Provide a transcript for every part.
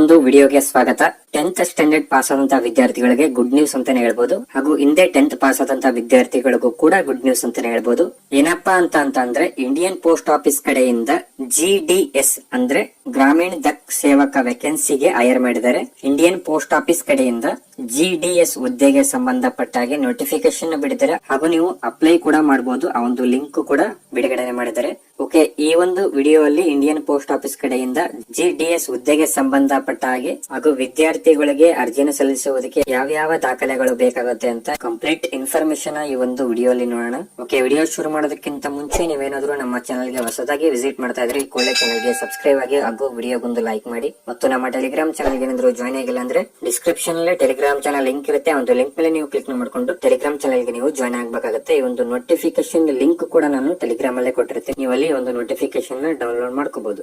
ಮತ್ತೊಂದು ವಿಡಿಯೋಗೆ ಸ್ವಾಗತ. 10th ಸ್ಟ್ಯಾಂಡರ್ಡ್ ಪಾಸ್ ಆದಂತಹ ವಿದ್ಯಾರ್ಥಿಗಳಿಗೆ ಗುಡ್ ನ್ಯೂಸ್ ಅಂತಾನೆ ಹೇಳ್ಬೋದು. ಹಾಗೂ ಹಿಂದೆ 10th ಪಾಸ್ ಆದಂತಹ ವಿದ್ಯಾರ್ಥಿಗಳಿಗೂ ಕೂಡ ಗುಡ್ ನ್ಯೂಸ್ ಅಂತಾನೆ ಹೇಳ್ಬೋದು. ಏನಪ್ಪಾ ಅಂದ್ರೆ ಇಂಡಿಯನ್ ಪೋಸ್ಟ್ ಆಫೀಸ್ ಕಡೆಯಿಂದ GDS ಅಂದ್ರೆ ಗ್ರಾಮೀಣ ಡಕ್ ಸೇವಕ ವೇಕೆನ್ಸಿಗೆ ಹೈರ್ ಮಾಡಿದ್ದಾರೆ. ಇಂಡಿಯನ್ ಪೋಸ್ಟ್ ಆಫೀಸ್ ಕಡೆಯಿಂದ GDS ಹುದ್ದೆಗೆ ಸಂಬಂಧಪಟ್ಟ ಹಾಗೆ ನೋಟಿಫಿಕೇಶನ್ ಬಿಡಿದ್ದಾರೆ. ಹಾಗೂ ನೀವು ಅಪ್ಲೈ ಕೂಡ ಮಾಡಬಹುದು. ಆ ಒಂದು ಲಿಂಕ್ ಕೂಡ ಬಿಡುಗಡೆ ಮಾಡಿದ್ದಾರೆ. ಓಕೆ, ಈ ಒಂದು ವಿಡಿಯೋ ಅಲ್ಲಿ ಇಂಡಿಯನ್ ಪೋಸ್ಟ್ ಆಫೀಸ್ ಕಡೆಯಿಂದ GDS ಹುದ್ದೆಗೆ ಸಂಬಂಧಪಟ್ಟ ಹಾಗೆ ಹಾಗೂ ವಿದ್ಯಾರ್ಥಿಗಳಿಗೆ ಅರ್ಜಿಯನ್ನು ಸಲ್ಲಿಸುವುದಕ್ಕೆ ಯಾವ ದಾಖಲೆಗಳು ಬೇಕಾಗುತ್ತೆ ಅಂತ ಕಂಪ್ಲೀಟ್ ಇನ್ಫಾರ್ಮೇಶನ್ ಈ ಒಂದು ವಿಡಿಯೋ ಅಲ್ಲಿ ನೋಡೋಣ. ಓಕೆ, ವಿಡಿಯೋ ಶುರು ಮಾಡೋದಕ್ಕಿಂತ ಮುಂಚೆ ನೀವೇನಾದ್ರೂ ನಮ್ಮ ಚಾನಲ್ ಗೆ ಹೊಸದಾಗಿ ವಿಸಿಟ್ ಮಾಡ್ತಾ ಇದ್ರೆ ಈ ಕೂಡಲೇ ಚಾನಲ್ ಗೆ ಸಬ್ಸ್ಕ್ರೈಬ್ ಆಗಿ ಹಾಗೂ ವಿಡಿಯೋಗೊಂದು ಲೈಕ್ ಮಾಡಿ. ಮತ್ತು ನಮ್ಮ ಟೆಲಿಗ್ರಾಮ್ ಚಾನಲ್ ಗೆ ಏನಾದ್ರು ಜಾಯ್ನ್ ಆಗಿಲ್ಲ ಅಂದ್ರೆ ಡಿಸ್ಕ್ರಿಪ್ಷನ್ ಅಲ್ಲಿ ಟೆಲಿಗ್ರಾಮ್ ಚಾನಲ್ ಲಿಂಕ್ ಇರುತ್ತೆ. ಒಂದು ಲಿಂಕ್ ಮೇಲೆ ನೀವು ಕ್ಲಿಕ್ ಮಾಡ್ಕೊಂಡು ಟೆಲಿಗ್ರಾಮ್ ಚಾನಲ್ ಗೆ ನೀವು ಜಾಯ್ನ್ ಆಗಬೇಕಾಗುತ್ತೆ. ಈ ಒಂದು ನೋಟಿಫಿಕೇಶನ್ ಲಿಂಕ್ ಕೂಡ ನಾನು ಟೆಲಿಗ್ರಾಮ್ ಅಲ್ಲೇ ಕೊಟ್ಟಿರ್ತೀನಿ. ನೀವು ಅಲ್ಲಿ ಒಂದು ನೋಟಿಫಿಕೇಶನ್ ಡೌನ್ಲೋಡ್ ಮಾಡ್ಕೋಬಹುದು.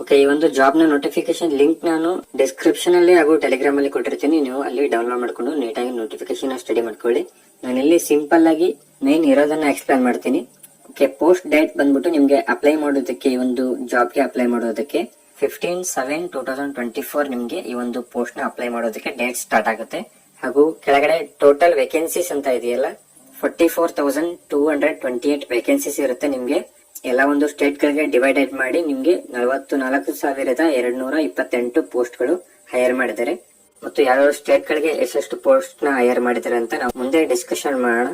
ಓಕೆ, ಈ ಒಂದು ಜಾಬ್ ನ ನೋಟಿಫಿಕೇಶನ್ ಲಿಂಕ್ ನಾನು ಡಿಸ್ಕ್ರಿಪ್ಷನ್ ಅಲ್ಲಿ ಹಾಗೂ ಟೆಲಿಗ್ರಾಮ್ ಅಲ್ಲಿ ಕೊಟ್ಟಿರ್ತೀನಿ. ನೀವು ಅಲ್ಲಿ ಡೌನ್ಲೋಡ್ ಮಾಡ್ಕೊಂಡು ನೀಟಾಗಿ ನೋಟಿಫಿಕೇಶನ್ ಸ್ಟಡಿ ಮಾಡ್ಕೊಳ್ಳಿ. ನಾನು ಇಲ್ಲಿ ಸಿಂಪಲ್ ಆಗಿ ಮೇನ್ ಇರೋದನ್ನ ಎಕ್ಸ್ಪ್ಲೇನ್ ಮಾಡ್ತೀನಿ. ಓಕೆ, ಪೋಸ್ಟ್ ಡೇಟ್ ಬಂದ್ಬಿಟ್ಟು ನಿಮ್ಗೆ ಅಪ್ಲೈ ಮಾಡೋದಕ್ಕೆ, ಈ ಒಂದು ಜಾಬ್ ಗೆ ಅಪ್ಲೈ ಮಾಡೋದಕ್ಕೆ 15/7/2024 ನಿಮ್ಗೆ ಈ ಒಂದು ಪೋಸ್ಟ್ ನ ಅಪ್ಲೈ ಮಾಡೋದಕ್ಕೆ ಡೇಟ್ ಸ್ಟಾರ್ಟ್ ಆಗುತ್ತೆ. ಹಾಗೂ ಕೆಳಗಡೆ ಟೋಟಲ್ ವೇಕೆನ್ಸೀಸ್ ಅಂತ ಇದೆಯಲ್ಲ 44,228 ವೇಕೆನ್ಸೀಸ್ ಇರುತ್ತೆ. ನಿಮ್ಗೆ ಎಲ್ಲ ಒಂದು ಸ್ಟೇಟ್ ಗಳಿಗೆ ಡಿವೈಡೆಡ್ ಮಾಡಿ ನಿಮ್ಗೆ 44,228 ಪೋಸ್ಟ್ ಗಳು ಹೈರ್ ಮಾಡಿದ್ದಾರೆ. ಮತ್ತು ಯಾವ ಸ್ಟೇಟ್ ಗಳಿಗೆ ಎಷ್ಟೆಷ್ಟು ಪೋಸ್ಟ್ ನ ಹೈರ್ ಮಾಡಿದ್ದಾರೆ ಅಂತ ನಾವು ಮುಂದೆ ಡಿಸ್ಕಷನ್ ಮಾಡೋಣ.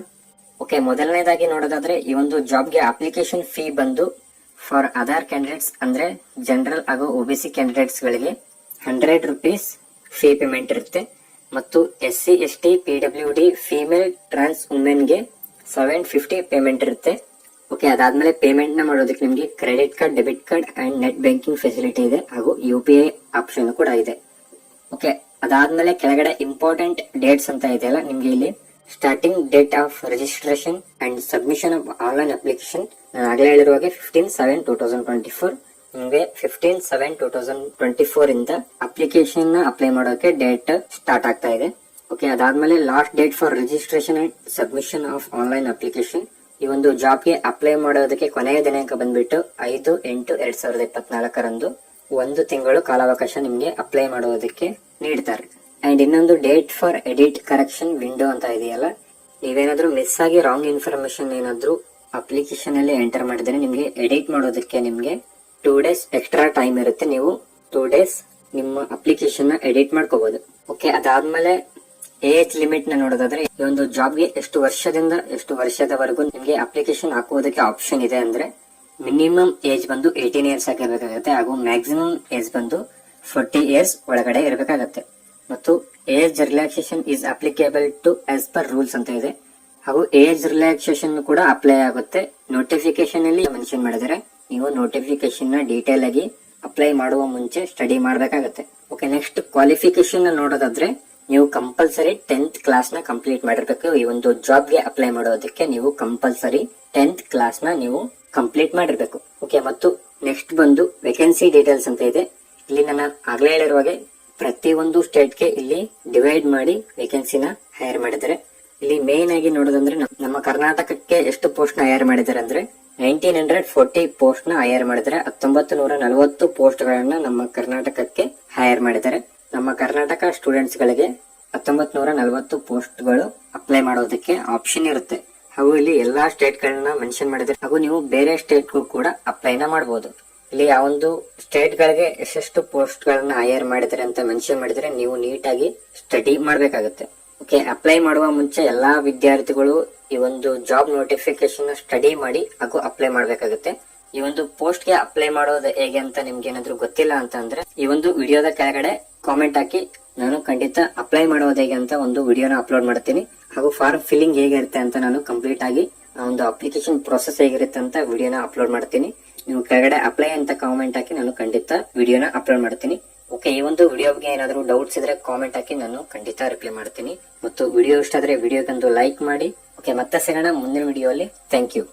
ಓಕೆ, ಮೊದಲನೇದಾಗಿ ನೋಡೋದಾದ್ರೆ ಈ ಒಂದು ಜಾಬ್ ಗೆ ಅಪ್ಲಿಕೇಶನ್ ಫೀ ಬಂದು ಫಾರ್ ಅದರ್ ಕ್ಯಾಂಡಿಡೇಟ್ಸ್ ಅಂದ್ರೆ ಜನರಲ್ ಹಾಗೂ OBC ಕ್ಯಾಂಡಿಡೇಟ್ಸ್ ಗಳಿಗೆ 100 ರೂಪೀಸ್ ಫೀ ಪೇಮೆಂಟ್ ಇರುತ್ತೆ. ಮತ್ತು SC ST PWD ಫೀಮೇಲ್ ಟ್ರಾನ್ಸ್ ವುಮೆನ್ ಗೆ 750 ಪೇಮೆಂಟ್ ಇರುತ್ತೆ. ಓಕೆ, ಅದಾದ್ಮೇಲೆ ಪೇಮೆಂಟ್ ನ ಮಾಡೋದಕ್ಕೆ ನಿಮ್ಗೆ credit card, debit card and net banking facility ಇದೆ. ಹಾಗೂ UPI ಆಪ್ಷನ್ ಕೂಡ ಇದೆ. ಓಕೆ, ಅದಾದ್ಮೇಲೆ ಕೆಳಗಡೆ ಇಂಪಾರ್ಟೆಂಟ್ ಡೇಟ್ಸ್ ಅಂತ ಇದೆಯಲ್ಲ, ನಿಮ್ಗೆ ಇಲ್ಲಿ starting date of registration and submission of online application ನಾನು ಆಗ್ಲೇ ಹೇಳಿರುವಾಗ 15/7/2024 ನಿಮ್ಗೆ 15/7/2024 ಇಂದ ಅಪ್ಲಿಕೇಶನ್ ನ ಅಪ್ಲೈ ಮಾಡೋಕೆ ಡೇಟ್ ಸ್ಟಾರ್ಟ್ ಆಗ್ತಾ ಇದೆ. ಓಕೆ, ಅದಾದ್ಮೇಲೆ last date for registration and submission of online application, ಈ ಒಂದು ಜಾಬ್ ಗೆ ಅಪ್ಲೈ ಮಾಡೋದಕ್ಕೆ ಕೊನೆಯ ದಿನಾಂಕ ಬಂದ್ಬಿಟ್ಟು 5/8/2024 ಒಂದು ತಿಂಗಳು ಕಾಲಾವಕಾಶ ನಿಮ್ಗೆ ಅಪ್ಲೈ ಮಾಡೋದಕ್ಕೆ ನೀಡ್ತಾರೆ. ಅಂಡ್ ಇನ್ನೊಂದು date for edit correction window ಅಂತ ಇದೆಯಲ್ಲ, ನೀವೇನಾದ್ರೂ ಮಿಸ್ ಆಗಿ ರಾಂಗ್ ಇನ್ಫಾರ್ಮೇಶನ್ ಏನಾದ್ರೂ ಅಪ್ಲಿಕೇಶನ್ ಅಲ್ಲಿ ಎಂಟರ್ ಮಾಡಿದ್ರೆ ನಿಮ್ಗೆ ಎಡಿಟ್ ಮಾಡೋದಕ್ಕೆ ನಿಮ್ಗೆ 2 days ಎಕ್ಸ್ಟ್ರಾ ಟೈಮ್ ಇರುತ್ತೆ. ನೀವು 2 days ನಿಮ್ಮ ಅಪ್ಲಿಕೇಶನ್ ನ ಎಡಿಟ್ ಮಾಡ್ಕೋಬಹುದು. ಓಕೆ, ಅದಾದ್ಮೇಲೆ ಏಜ್ ಲಿಮಿಟ್ ನ ನೋಡೋದಾದ್ರೆ ಈ ಒಂದು ಜಾಬ್ ಗೆ ಎಷ್ಟು ವರ್ಷದಿಂದ ಎಷ್ಟು ವರ್ಷದವರೆಗೂ ನಿಮ್ಗೆ ಅಪ್ಲಿಕೇಶನ್ ಹಾಕುವುದಕ್ಕೆ ಆಪ್ಷನ್ ಇದೆ ಅಂದ್ರೆ ಮಿನಿಮಮ್ ಏಜ್ ಬಂದು 18 ಇಯರ್ಸ್ ಆಗಿರ್ಬೇಕಾಗುತ್ತೆ. ಹಾಗೂ ಮ್ಯಾಕ್ಸಿಮಮ್ ಏಜ್ ಬಂದು 40 ಇಯರ್ಸ್ ಒಳಗಡೆ ಇರಬೇಕಾಗತ್ತೆ. ಮತ್ತು age relaxation is applicable to as per rules ಅಂತ ಇದೆ. ಹಾಗೂ ಏಜ್ ರಿಲ್ಯಾಕ್ಸೇಷನ್ ಕೂಡ ಅಪ್ಲೈ ಆಗುತ್ತೆ. ನೋಟಿಫಿಕೇಶನ್ ಅಲ್ಲಿ ಮೆನ್ಷನ್ ಮಾಡಿದರೆ ನೀವು ನೋಟಿಫಿಕೇಶನ್ ನ ಡೀಟೇಲ್ ಆಗಿ ಅಪ್ಲೈ ಮಾಡುವ ಮುಂಚೆ ಸ್ಟಡಿ ಮಾಡಬೇಕಾಗತ್ತೆ. ಓಕೆ, ನೆಕ್ಸ್ಟ್ ಕ್ವಾಲಿಫಿಕೇಶನ್ ನೋಡೋದಾದ್ರೆ ನೀವು ಕಂಪಲ್ಸರಿ 10th ಕ್ಲಾಸ್ ನ ಕಂಪ್ಲೀಟ್ ಮಾಡಿರ್ಬೇಕು. ಈ ಒಂದು ಜಾಬ್ ಗೆ ಅಪ್ಲೈ ಮಾಡೋದಕ್ಕೆ ನೀವು ಕಂಪಲ್ಸರಿ 10th ಕ್ಲಾಸ್ ನ ನೀವು ಕಂಪ್ಲೀಟ್ ಮಾಡಿರ್ಬೇಕು. ಓಕೆ, ಮತ್ತು ನೆಕ್ಸ್ಟ್ ಬಂದು ವೇಕೆನ್ಸಿ ಡೀಟೇಲ್ಸ್ ಅಂತ ಇದೆ. ಇಲ್ಲಿ ನಾನು ಆಗ್ಲೇ ಹೇಳಿರುವಾಗೆ ಪ್ರತಿ ಒಂದು ಸ್ಟೇಟ್ ಗೆ ಇಲ್ಲಿ ಡಿವೈಡ್ ಮಾಡಿ ವೇಕೆನ್ಸಿನ ಹೈರ್ ಮಾಡಿದ್ದಾರೆ. ಇಲ್ಲಿ ಮೇನ್ ಆಗಿ ನೋಡೋದಂದ್ರೆ ನಮ್ಮ ಕರ್ನಾಟಕಕ್ಕೆ ಎಷ್ಟು ಪೋಸ್ಟ್ ನ ಹೈರ್ ಮಾಡಿದ್ದಾರೆ ಅಂದ್ರೆ 1940 ಪೋಸ್ಟ್ ನ ಹೈರ್ ಮಾಡಿದ್ದಾರೆ. 1940 ಪೋಸ್ಟ್ ಗಳನ್ನ ನಮ್ಮ ಕರ್ನಾಟಕಕ್ಕೆ ಹೈರ್ ಮಾಡಿದ್ದಾರೆ. ನಮ್ಮ ಕರ್ನಾಟಕ ಸ್ಟೂಡೆಂಟ್ಸ್ ಗಳಿಗೆ 1940 ಪೋಸ್ಟ್ ಗಳು ಅಪ್ಲೈ ಮಾಡೋದಕ್ಕೆ ಆಪ್ಷನ್ ಇರುತ್ತೆ. ಹಾಗೂ ಇಲ್ಲಿ ಎಲ್ಲಾ ಸ್ಟೇಟ್ ಗಳನ್ನ ಮೆನ್ಷನ್ ಮಾಡಿದ್ರೆ ಹಾಗೂ ನೀವು ಬೇರೆ ಸ್ಟೇಟ್ ಗೂ ಕೂಡ ಅಪ್ಲೈನ ಮಾಡಬಹುದು. ಇಲ್ಲಿ ಆ ಒಂದು ಸ್ಟೇಟ್ ಗಳಿಗೆ ಎಷ್ಟೆಷ್ಟು ಪೋಸ್ಟ್ ಗಳನ್ನ ಹೈರ್ ಮಾಡಿದ್ರೆ ಅಂತ ಮೆನ್ಷನ್ ಮಾಡಿದ್ರೆ ನೀವು ನೀಟಾಗಿ ಸ್ಟಡಿ ಮಾಡ್ಬೇಕಾಗುತ್ತೆ. ಓಕೆ, ಅಪ್ಲೈ ಮಾಡುವ ಮುಂಚೆ ಎಲ್ಲಾ ವಿದ್ಯಾರ್ಥಿಗಳು ಈ ಒಂದು ಜಾಬ್ ನೋಟಿಫಿಕೇಶನ್ ಸ್ಟಡಿ ಮಾಡಿ ಹಾಗೂ ಅಪ್ಲೈ ಮಾಡ್ಬೇಕಾಗುತ್ತೆ. ಈ ಒಂದು ಪೋಸ್ಟ್ ಗೆ ಅಪ್ಲೈ ಮಾಡೋದು ಹೇಗೆ ಅಂತ ನಿಮ್ಗೆ ಏನಾದ್ರು ಗೊತ್ತಿಲ್ಲ ಅಂತ ಅಂದ್ರೆ ಈ ಒಂದು ವಿಡಿಯೋದ ಕೆಳಗಡೆ ಕಾಮೆಂಟ್ ಹಾಕಿ, ನಾನು ಖಂಡಿತ ಅಪ್ಲೈ ಮಾಡೋದು ಹೇಗೆ ಅಂತ ಒಂದು ವಿಡಿಯೋನ ಅಪ್ಲೋಡ್ ಮಾಡ್ತೀನಿ. ಹಾಗೂ ಫಾರ್ಮ್ ಫಿಲ್ಲಿಂಗ್ ಹೇಗಿರುತ್ತೆ ಅಂತ ನಾನು ಕಂಪ್ಲೀಟ್ ಆಗಿ ಒಂದು ಅಪ್ಲಿಕೇಶನ್ ಪ್ರೊಸೆಸ್ ಹೇಗಿರುತ್ತೆ ಅಂತ ವಿಡಿಯೋನ ಅಪ್ಲೋಡ್ ಮಾಡ್ತೀನಿ. ನೀವು ಕೆಳಗಡೆ ಅಪ್ಲೈ ಅಂತ ಕಾಮೆಂಟ್ ಹಾಕಿ, ನಾನು ಖಂಡಿತ ವಿಡಿಯೋನ ಅಪ್ಲೋಡ್ ಮಾಡ್ತೀನಿ. ಓಕೆ, ಈ ಒಂದು ವಿಡಿಯೋ ಬಗ್ಗೆ ಏನಾದ್ರು ಡೌಟ್ಸ್ ಇದ್ರೆ ಕಾಮೆಂಟ್ ಹಾಕಿ, ನಾನು ಖಂಡಿತ ರಿಪ್ಲೈ ಮಾಡ್ತೀನಿ. ಮತ್ತು ವಿಡಿಯೋ ಇಷ್ಟ ಆದ್ರೆ ವಿಡಿಯೋಗೊಂದು ಲೈಕ್ ಮಾಡಿ. ಓಕೆ, ಮತ್ತೆ ಸಿಗೋಣ ಮುಂದಿನ ವಿಡಿಯೋ ಅಲ್ಲಿ. Thank you.